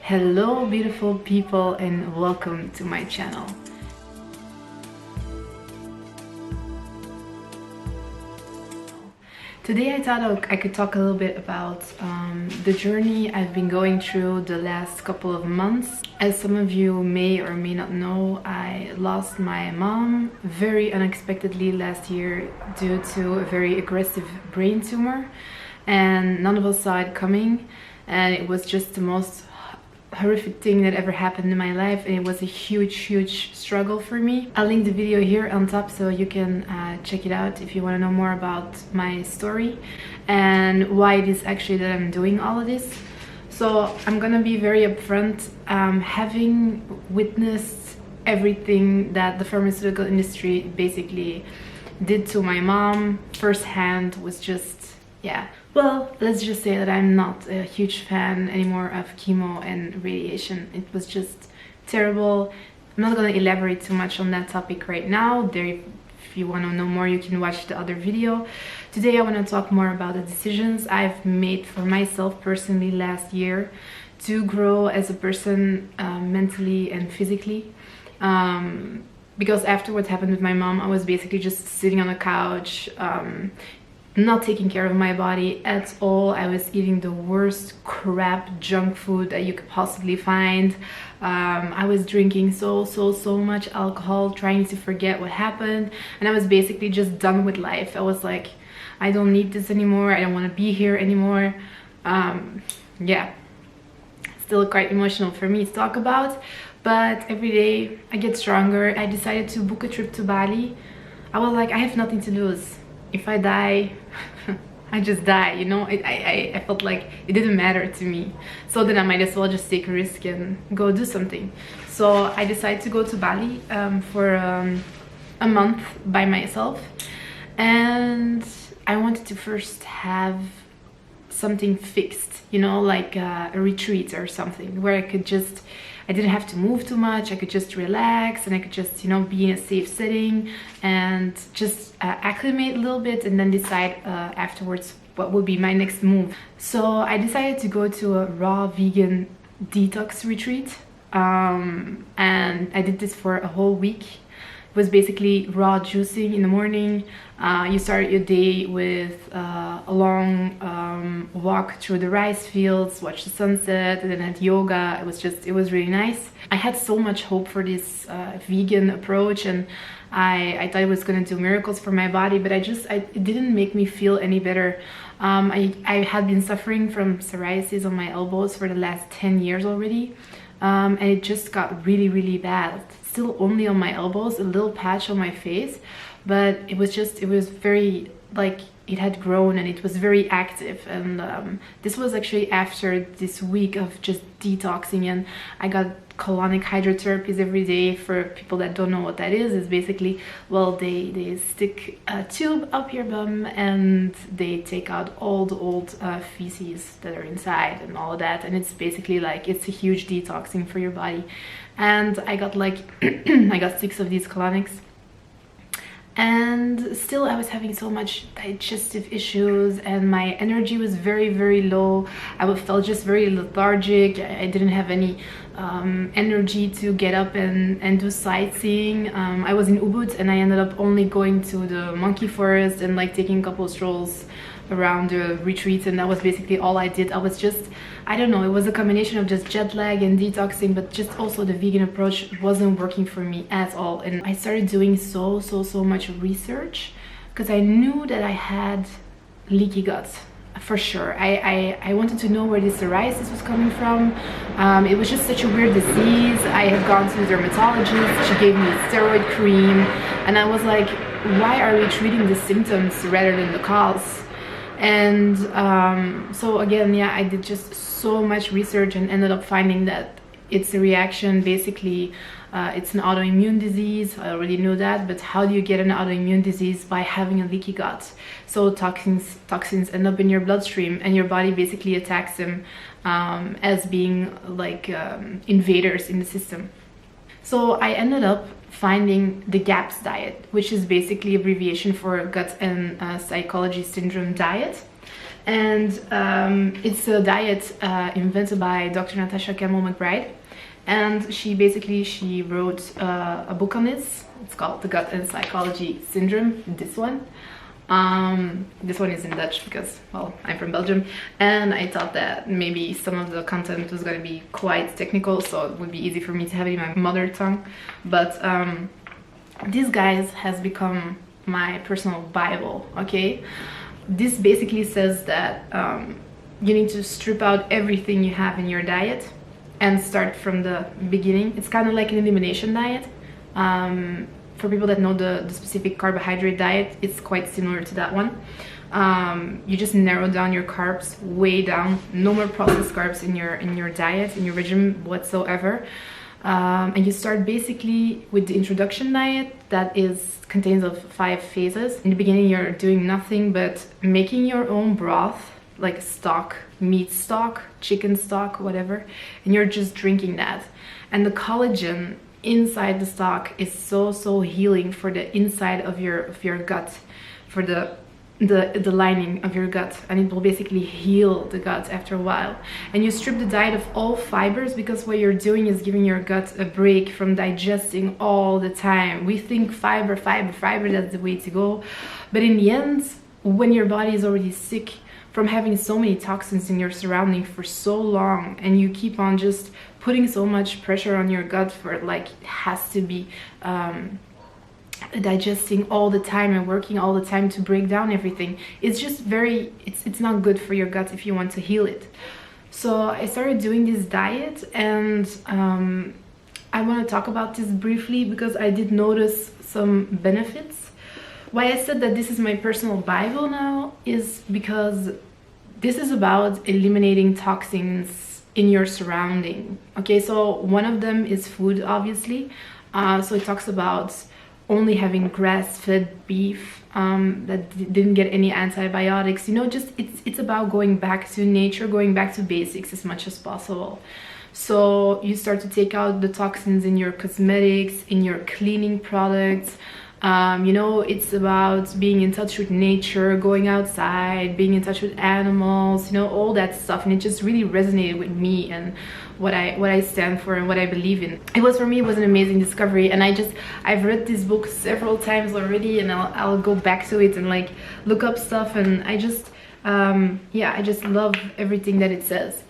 Hello beautiful people and welcome to my channel. Today I thought I could talk a little bit about the journey I've been going through the last couple of months. As some of you may or may not know, I lost my mom very unexpectedly last year due to a very aggressive brain tumor, and none of us saw it coming, and it was just the most horrific thing that ever happened in my life, and it was a huge struggle for me. I'll link the video here on top so you can check it out if you want to know more about my story and why it is actually that I'm doing all of this. So I'm gonna be very upfront. Having witnessed everything that the pharmaceutical industry basically did to my mom firsthand was just, yeah. Well, let's just say that I'm not a huge fan anymore of chemo and radiation. It was just terrible. I'm not going to elaborate too much on that topic right now. If you want to know more, you can watch the other video. Today I want to talk more about the decisions I've made for myself personally last year to grow as a person, mentally and physically. Because after what happened with my mom, I was basically just sitting on the couch, not taking care of my body at all. I was eating the worst crap junk food that you could possibly find. I was drinking so much alcohol, trying to forget what happened, and I was basically just done with life. I was like, I don't need this anymore, I don't want to be here anymore. Yeah, still quite emotional for me to talk about, but every day I get stronger. I decided to book a trip to Bali. I was like, I have nothing to lose. If I die, I just die, you know. I felt like it didn't matter to me, so then I might as well just take a risk and go do something. So I decided to go to Bali for a month by myself, and I wanted to first have something fixed, you know, like a retreat or something where I didn't have to move too much. I could just relax, and I could just, you know, be in a safe setting and just acclimate a little bit, and then decide afterwards what would be my next move. So I decided to go to a raw vegan detox retreat, and I did this for a whole week. It was basically raw juicing in the morning. You start your day with a long walk through the rice fields, watch the sunset, and then had yoga. It was really nice. I had so much hope for this vegan approach, and I thought it was going to do miracles for my body, but it didn't make me feel any better. I had been suffering from psoriasis on my elbows for the last 10 years already, and it just got really bad. Still only on my elbows, a little patch on my face, but it was very, like, it had grown and it was very active. And this was actually after this week of just detoxing, and I got colonic hydrotherapies every day. For people that don't know what that is, it's basically, well, they stick a tube up your bum and they take out all the old feces that are inside and all of that, and it's basically like, it's a huge detoxing for your body. And I got like I got 6 of these colonics, and still I was having so much digestive issues, and my energy was very low. I felt just very lethargic. I didn't have any energy to get up and do sightseeing. I was in Ubud, and I ended up only going to the monkey forest and like taking a couple of strolls around the retreat, and that was basically all I did. I was just, I don't know, it was a combination of just jet lag and detoxing, but just also the vegan approach wasn't working for me at all. And I started doing so much research because I knew that I had leaky gut for sure. I wanted to know where this psoriasis was coming from. It was just such a weird disease. I had gone to the dermatologist, she gave me a steroid cream, and I was like, why are we treating the symptoms rather than the cause? And so again, yeah, I did just so much research and ended up finding that it's a reaction. Basically, it's an autoimmune disease. I already knew that, but how do you get an autoimmune disease? By having a leaky gut. So toxins end up in your bloodstream, and your body basically attacks them as being like invaders in the system. So I ended up finding the GAPS diet, which is basically abbreviation for gut and psychology syndrome diet. And it's a diet invented by Dr. Natasha Campbell-McBride, and she wrote a book on this. It's called The Gut and Psychology Syndrome, this one. This one is in Dutch because, well, I'm from Belgium, and I thought that maybe some of the content was going to be quite technical, so it would be easy for me to have it in my mother tongue. But this, guys, has become my personal Bible, okay? This basically says that you need to strip out everything you have in your diet and start from the beginning. It's kind of like an elimination diet. For people that know the specific carbohydrate diet, it's quite similar to that one. You just narrow down your carbs way down. No more processed carbs in your diet, in your regimen whatsoever. And you start basically with the introduction diet that contains of 5 phases. In the beginning, you're doing nothing but making your own broth, like stock, meat stock, chicken stock, whatever, and you're just drinking that. And the collagen inside the stock is so healing for the inside of your gut, for the lining of your gut, and it will basically heal the gut after a while. And you strip the diet of all fibers, because what you're doing is giving your gut a break from digesting all the time. We think fiber, that's the way to go, but in the end, when your body is already sick from having so many toxins in your surrounding for so long, and you keep on just putting so much pressure on your gut for like it has to be digesting all the time and working all the time to break down everything, it's just it's not good for your gut if you want to heal it. So I started doing this diet, and I want to talk about this briefly because I did notice some benefits. Why I said that this is my personal Bible now is because this is about eliminating toxins in your surrounding. Okay, so one of them is food, obviously. So it talks about only having grass-fed beef that didn't get any antibiotics. You know, just it's about going back to nature, going back to basics as much as possible. So you start to take out the toxins in your cosmetics, in your cleaning products. You know, it's about being in touch with nature, going outside, being in touch with animals, you know, all that stuff. And it just really resonated with me and what I stand for and what I believe in. It was, for me, it was an amazing discovery. And I've read this book several times already, and I'll go back to it and like look up stuff. And I just love everything that it says.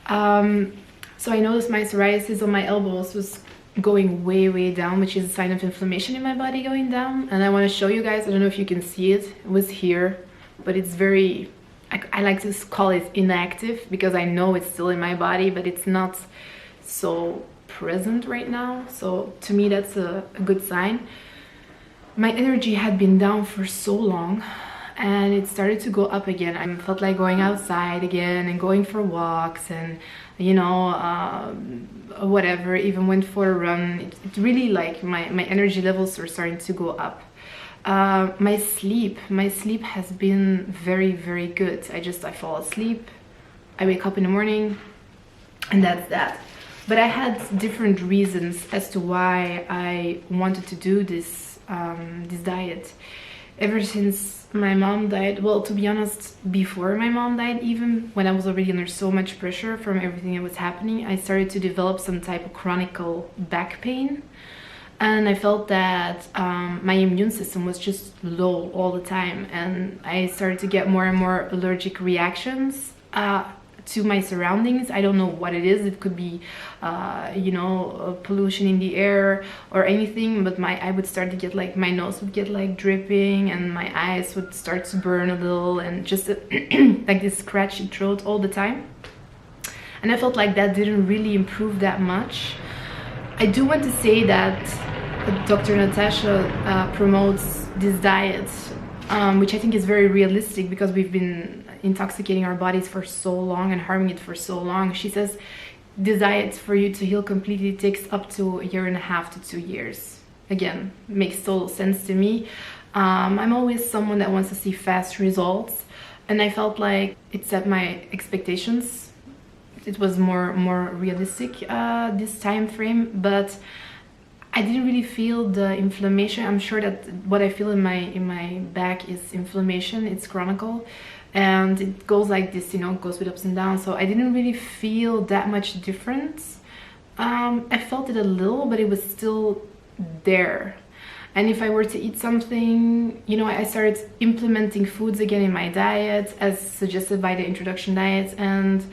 So I noticed my psoriasis on my elbows was going way down, which is a sign of inflammation in my body going down. And I want to show you guys, I don't know if you can see it, it was here, but it's very, I like to call it inactive because I know it's still in my body, but it's not so present right now. So to me, that's a good sign. My energy had been down for so long, and it started to go up again. I felt like going outside again and going for walks, and you know, whatever, even went for a run. It really, like, my energy levels were starting to go up. My sleep has been very good. I fall asleep, I wake up in the morning, and that's that. But I had different reasons as to why I wanted to do this diet. Ever since my mom died, well, to be honest, before my mom died, even when I was already under so much pressure from everything that was happening, I started to develop some type of chronic back pain. And I felt that my immune system was just low all the time, and I started to get more and more allergic reactions to my surroundings. I don't know what it is. It could be, you know, pollution in the air or anything, but I would start to get, like, my nose would get like dripping, and my eyes would start to burn a little, and just like this scratchy throat all the time. And I felt like that didn't really improve that much. I do want to say that Dr. Natasha promotes this diet, which I think is very realistic because we've been intoxicating our bodies for so long and harming it for so long. She says this diet, for you to heal completely, takes up to 1.5 to 2 years. Again, makes total sense to me. I'm always someone that wants to see fast results, and I felt like it set my expectations. It was more realistic this time frame, but I didn't really feel the inflammation. I'm sure that what I feel in my back is inflammation. It's chronic, and it goes like this, you know, it goes with ups and downs. So I didn't really feel that much difference. I felt it a little, but it was still there. And if I were to eat something, you know, I started implementing foods again in my diet as suggested by the introduction diet, and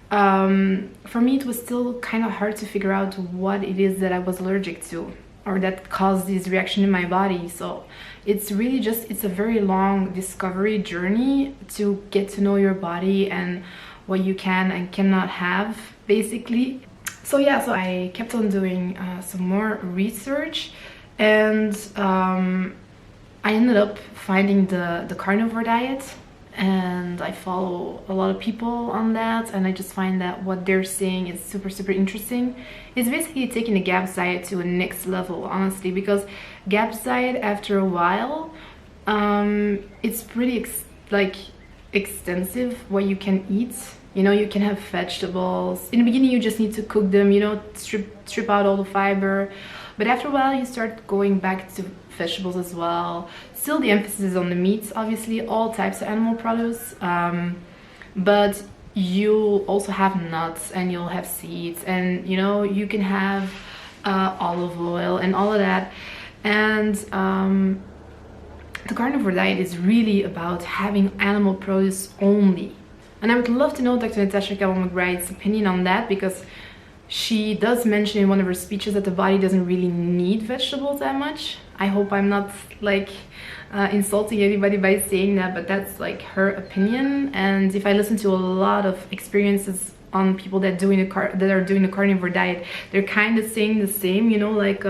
for me it was still kind of hard to figure out what it is that I was allergic to or that caused this reaction in my body. So it's really just, it's a very long discovery journey to get to know your body and what you can and cannot have, basically. So yeah, so I kept on doing some more research, and I ended up finding the carnivore diet, and I follow a lot of people on that, and I just find that what they're saying is super interesting. It's basically taking the GAPS diet to a next level, honestly, because GAPS diet, after a while, it's pretty extensive what you can eat. You know, you can have vegetables. In the beginning you just need to cook them, you know, strip out all the fiber, but after a while you start going back to vegetables as well. Still the emphasis is on the meats, obviously, all types of animal products, but you'll also have nuts, and you'll have seeds, and you know, you can have olive oil and all of that. And the carnivore diet is really about having animal produce only. And I would love to know Dr. Natasha Campbell-McBride's opinion on that, because she does mention in one of her speeches that the body doesn't really need vegetables that much. I hope I'm not like insulting anybody by saying that, but that's like her opinion. And if I listen to a lot of experiences on people that are doing the carnivore diet, they're kind of saying the same, you know, like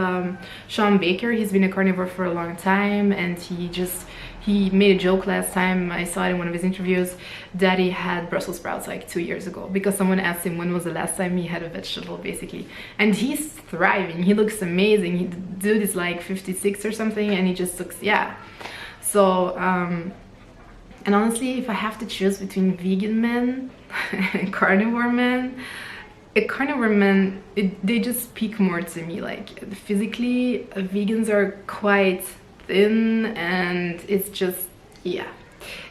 Sean Baker, he's been a carnivore for a long time, and he made a joke last time I saw it in one of his interviews that he had Brussels sprouts like 2 years ago, because someone asked him when was the last time he had a vegetable, basically. And he's thriving, he looks amazing. He dude is like 56 or something, and he just looks, yeah. So and honestly, if I have to choose between vegan men and carnivore men, a carnivore man, they just speak more to me. Like physically, vegans are quite thin, and it's just, yeah,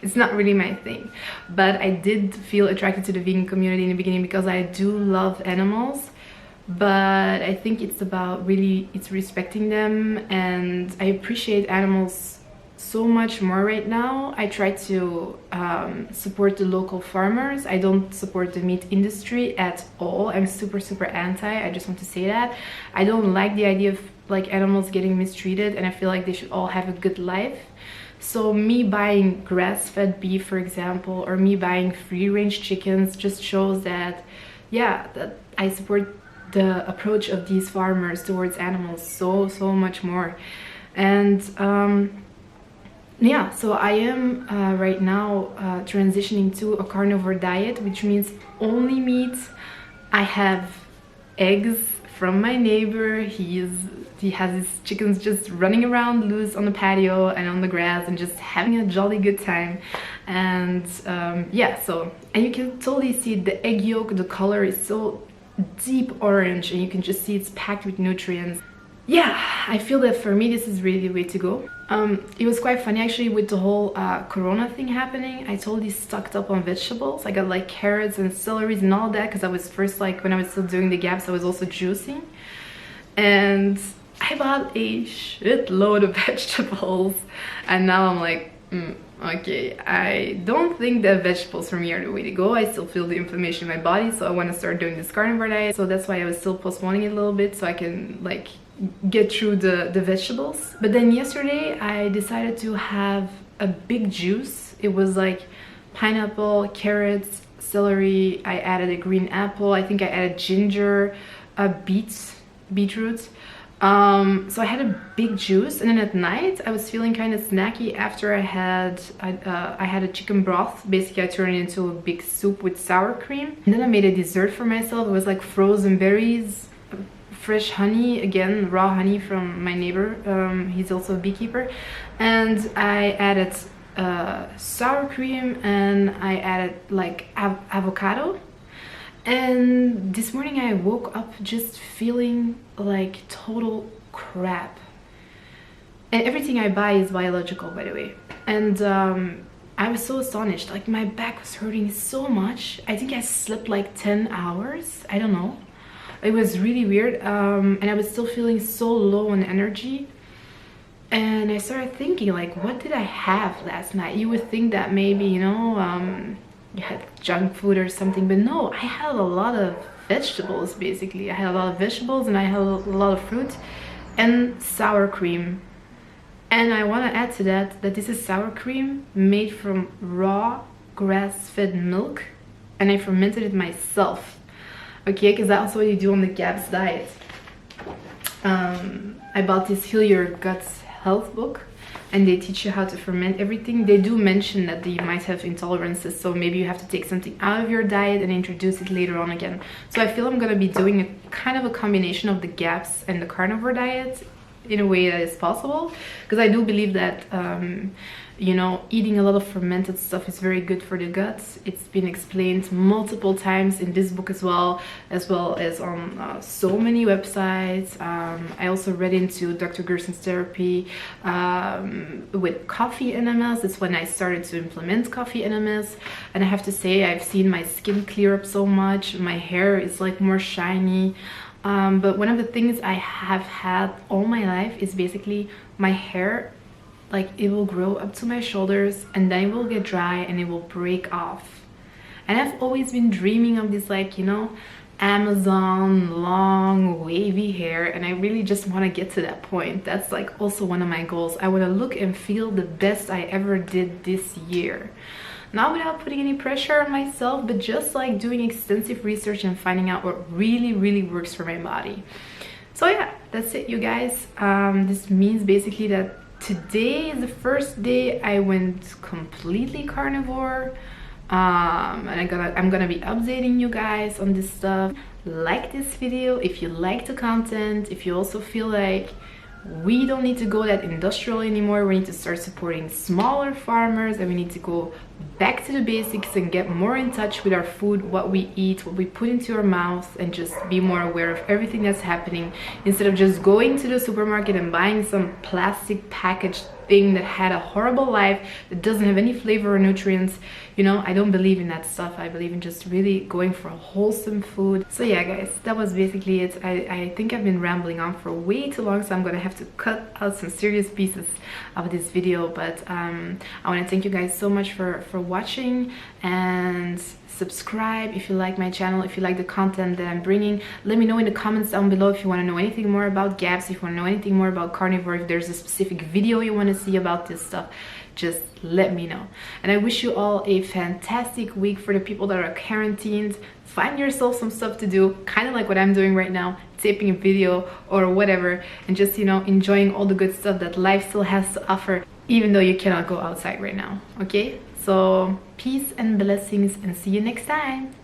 it's not really my thing. But I did feel attracted to the vegan community in the beginning because I do love animals, but I think it's about really, it's respecting them, and I appreciate animals so much more right now. I try to support the local farmers. I don't support the meat industry at all. I'm super anti. I just want to say that. I don't like the idea of like animals getting mistreated, and I feel like they should all have a good life. So me buying grass-fed beef, for example, or me buying free-range chickens just shows that, yeah, that I support the approach of these farmers towards animals so much more. And yeah, so I am right now transitioning to a carnivore diet, which means only meat. I have eggs from my neighbor. He has his chickens just running around loose on the patio and on the grass and just having a jolly good time. And yeah, so, and you can totally see the egg yolk, the color is so deep orange, and you can just see it's packed with nutrients. Yeah, I feel that for me this is really the way to go. It was quite funny actually with the whole corona thing happening. I totally stocked up on vegetables. I got like carrots and celeries and all that, because I was first, like when I was still doing the gaps, I was also juicing, and I bought a shitload of vegetables, and now I'm like, okay, I don't think that vegetables for me are the way to go. I still feel the inflammation in my body, so I want to start doing this carnivore diet. So that's why I was still postponing it a little bit, so I can like get through the vegetables. But then yesterday I decided to have a big juice. It was like pineapple, carrots, celery. I added a green apple. I think I added ginger, beetroot. So I had a big juice, and then at night I was feeling kind of snacky after I had a chicken broth. Basically I turned it into a big soup with sour cream, and then I made a dessert for myself. It was like frozen berries, fresh honey, again raw honey from my neighbor. He's also a beekeeper, and I added sour cream, and I added like avocado. And this morning I woke up just feeling like total crap. And everything I buy is biological, by the way. And I was so astonished. Like my back was hurting so much. I think I slept like 10 hours. I don't know. It was really weird. And I was still feeling so low on energy. And I started thinking, like, what did I have last night? You would think that maybe, you know, you had junk food or something, but no, I had a lot of vegetables, basically. I had a lot of vegetables and I had a lot of fruit and sour cream. And I want to add to that this is sour cream made from raw grass-fed milk, and I fermented it myself. Okay, because that's what you do on the GAPS diet. I bought this Heal Your Guts health book, and they teach you how to ferment everything. They do mention that you might have intolerances, so maybe you have to take something out of your diet and introduce it later on again. So I feel I'm gonna be doing a kind of a combination of the GAPS and the carnivore diet in a way that is possible, because I do believe that you know, eating a lot of fermented stuff is very good for the guts. It's been explained multiple times in this book as well as on so many websites. I also read into Dr. Gerson's therapy with coffee enemas. That's when I started to implement coffee enemas, and I have to say I've seen my skin clear up so much. My hair is like more shiny. But one of the things I have had all my life is basically my hair, like it will grow up to my shoulders and then it will get dry and it will break off. And I've always been dreaming of this, like, you know, Amazon long wavy hair, and I really just want to get to that point. That's like also one of my goals. I want to look and feel the best I ever did this year. Not without putting any pressure on myself, but just like doing extensive research and finding out what really works for my body. So yeah, that's it, you guys. This means basically that today is the first day I went completely carnivore. And I'm gonna be updating you guys on this stuff. Like this video if you like the content. If you also feel like we don't need to go that industrial anymore, we need to start supporting smaller farmers, and we need to go back to the basics and get more in touch with our food, what we eat, what we put into our mouth, and just be more aware of everything that's happening instead of just going to the supermarket and buying some plastic packaged thing that had a horrible life, that doesn't have any flavor or nutrients. You know, I don't believe in that stuff. I believe in just really going for wholesome food. So yeah, guys, that was basically it. I think I've been rambling on for way too long, so I'm gonna have to cut out some serious pieces of this video. But I want to thank you guys so much for watching, and subscribe if you like my channel, if you like the content that I'm bringing. Let me know in the comments down below if you want to know anything more about GAPS, if you want to know anything more about carnivore, if there's a specific video you want to see about this stuff, just let me know. And I wish you all a fantastic week. For the people that are quarantined, find yourself some stuff to do, kind of like what I'm doing right now, taping a video or whatever, and just, you know, enjoying all the good stuff that life still has to offer, even though you cannot go outside right now. Okay, so peace and blessings, and see you next time.